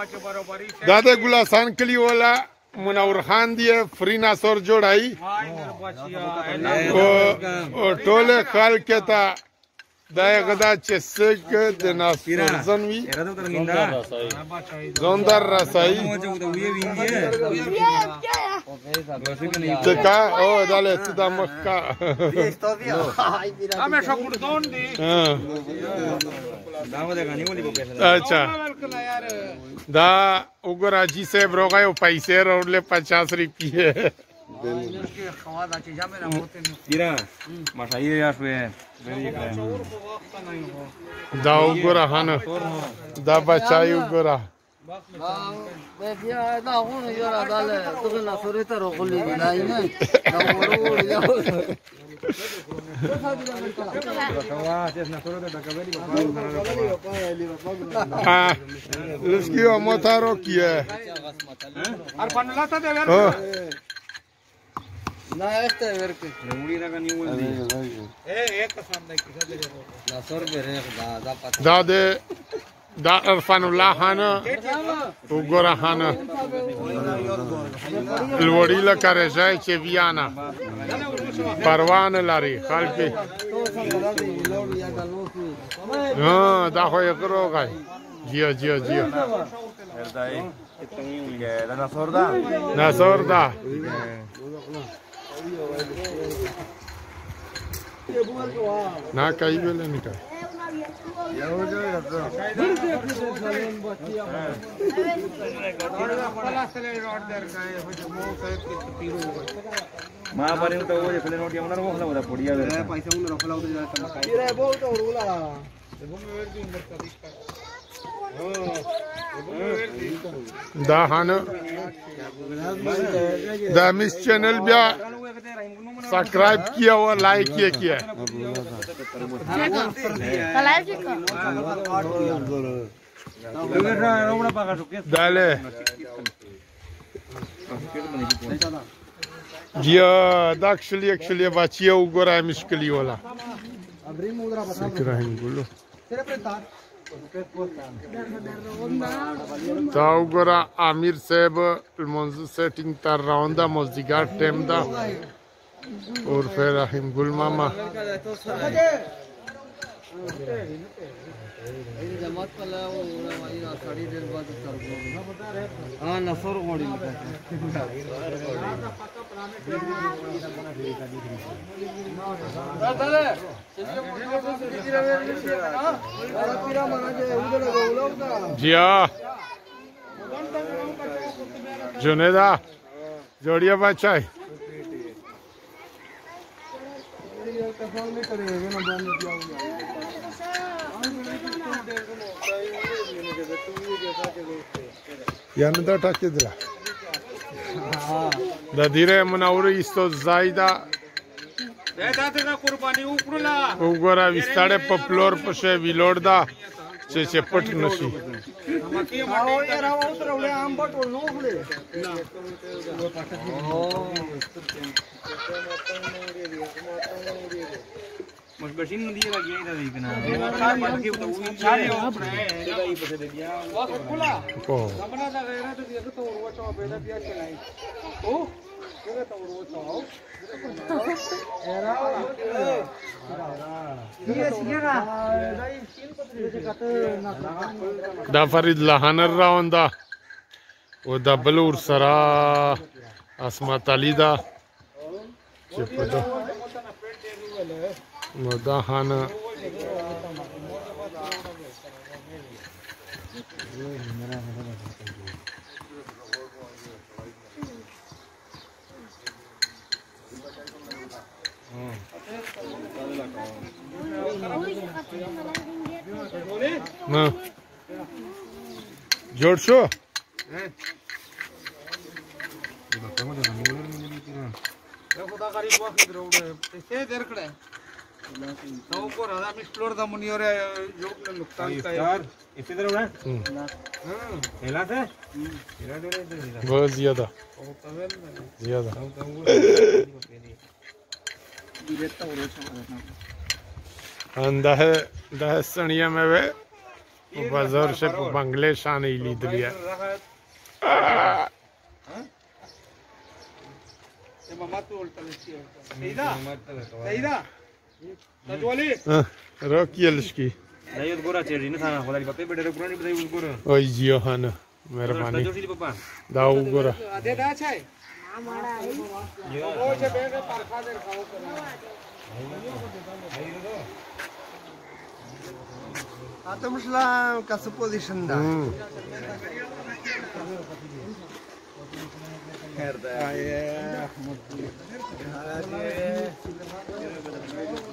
दादा गुलासान कली वाला मुनावर खान दिए फ्री नासोर जोड़ाई ओ टोले खाल के ता दाय गदा चेसक देनासर जनवी जोंदार रसाई तका ओ दाले तुदा मक्का अच्छा दा उगराजी से ब्रोगायो पैसे रोडले 50 रुपये दा उगरा हाना दा बचाई उगरा इसकी मोतारो की है ना este ver que da de da Arfanullah Hana Ugora Hana Lorila Karejai Cheviana Parwan Lari Khalki हाँ दा हो एक रोग है जियो जियो जियो नासोरदा ना कहीं बेले निकाल माँ पर तो वो जैसे नोटिया उन्हें वो खला होता पड़िया है पैसा उन्हें खला होता जाता है ये बहुत तो रोला दा हाना दा मिस चैनल भी सब्सक्राइब किया और लाइक किया दाले जिया दाक्षली बचिया उगोरा मिश्कली वाला सिकराहिम गुलो ताउगरा आमिर साहब मंजूर सेटिंग तार राउंडा मस्जिगार टेम दा और फिर रहीम गुल मामा हाँ नफर गोड़ी जिया जुनेदा जोड़िया बच्चा yanında takdiler. Da dire munavru isto zaida. Ugora vistare pe flor pe še vilorda ce păt năși. मशबशीन नदी लगी है इधर देखना da Farid Lahanar raunda o da Balur Sara Asmat Ali da ce pădă da Hana ना जोड़ शो खुदा गरीब वक्त रोड से देर खड़े तो को राधा में एक्सप्लोर द मुनी और योग ने नुकसान का यार इसी तरह है हां हेला से बहुत ज्यादा अंदा है 10 सणिया में वे په بازار شه په بنگلې شانې لیدلې روکیلشکی Dayot gora ceri ni sana holali pape bede gora ni bedai gora. ओइ जियो हान मेहरबानी Dayot sili papa. दाउ गोरा आधे दा छै ओ जे बेगे परखा दे खाओ Atamşla kası pozisyonda.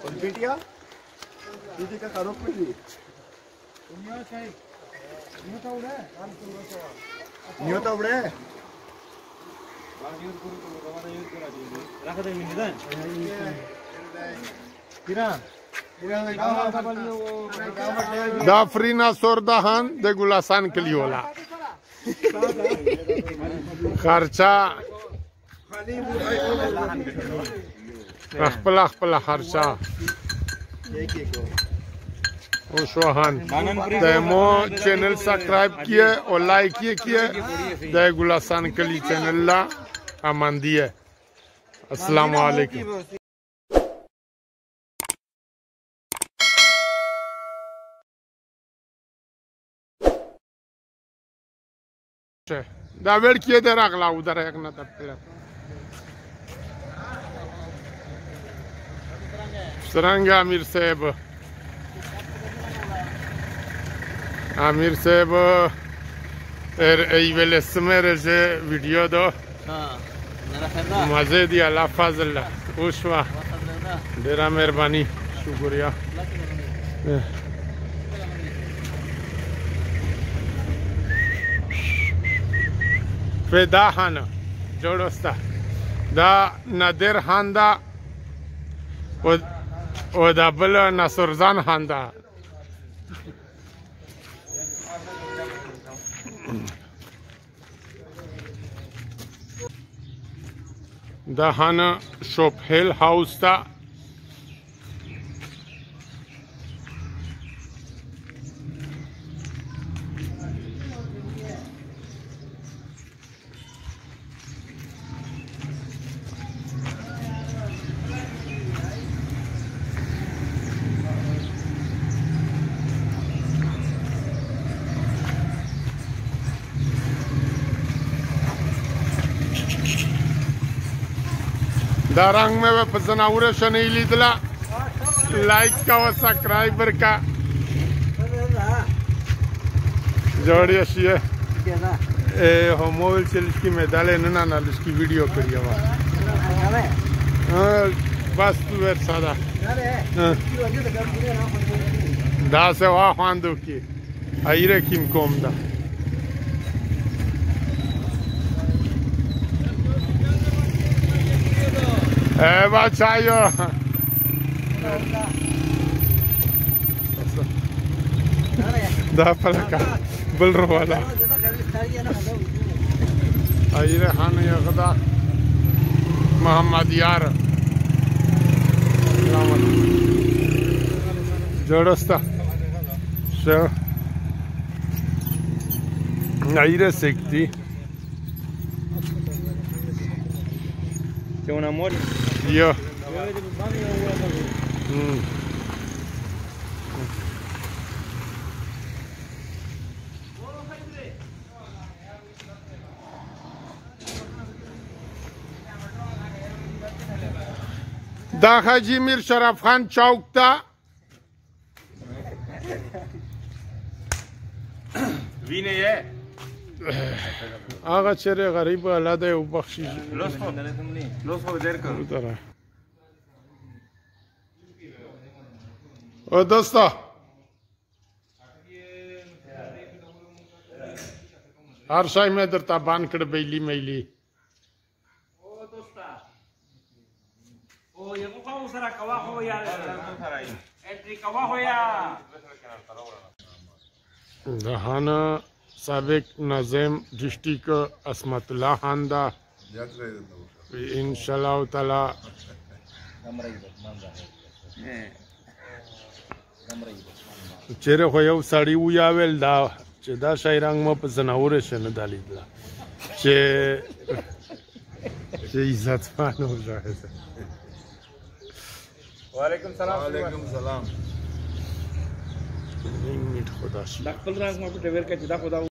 Kompetiya? Didi ka karok pili. Niyota ude. Rakha de min dan. Kiran. دا فرینا سوردا هان د ګلاسان کلیولا خرچا خپل خرچا ओशवाहान तैमो चैनल सब्सक्राइब किए और लाइक किए द गुलासान कली चैनल ला आमंदी है अस्सलाम वालेकुम da ver kiye de ragla udar ek na tapla Saranga Amir Sahib ایول سمره ز ویدیو دو مزه دی الله فضل اوشوا ډیر مهرباني شکریا فدا خان جوړستا دا نادر خان دا او دا بل نصرزان خان دا دا خانه شوپ هیل هاوس تا دا रंग में वे जनावर शनि लीदला लाइक का व सब्सक्राइबर का जोड़ी अच्छी है हो मोबाइल से इसकी में डाले ना ना इसकी वीडियो करिए बस तू वेर सादा दा से वाह खानदो की आयरे किम कोम दा bacayo da palaka bulro wala ayre khan ya khada Muhammad yar jodosta so ayre sekti C'è un amore. Io. دا حاجی میر شرف خان چوک تا Vine e. آقا چرا غریب علاده او بخشی Los fo vedere că. او دوستا هر شای میں در تابان کڑ بیلی میلی O dosta. O e cu ca usara kawaho ya. Entri kawaho ya. دهانا سابق ناظم ڈسٹرکٹ عصمت اللہ خان دا انشاءاللہ تعالی چیرې خو یو سړي ویاویل دا چې دا شی رنګ مه په ځناوره شه نه دا لیدله چې عزتمن وژاړه. وعلیکم سلام. وعلیکم سلام. نیم میټ خدا شي دا خپل رنګ ما په ډېر کې چې دا خدا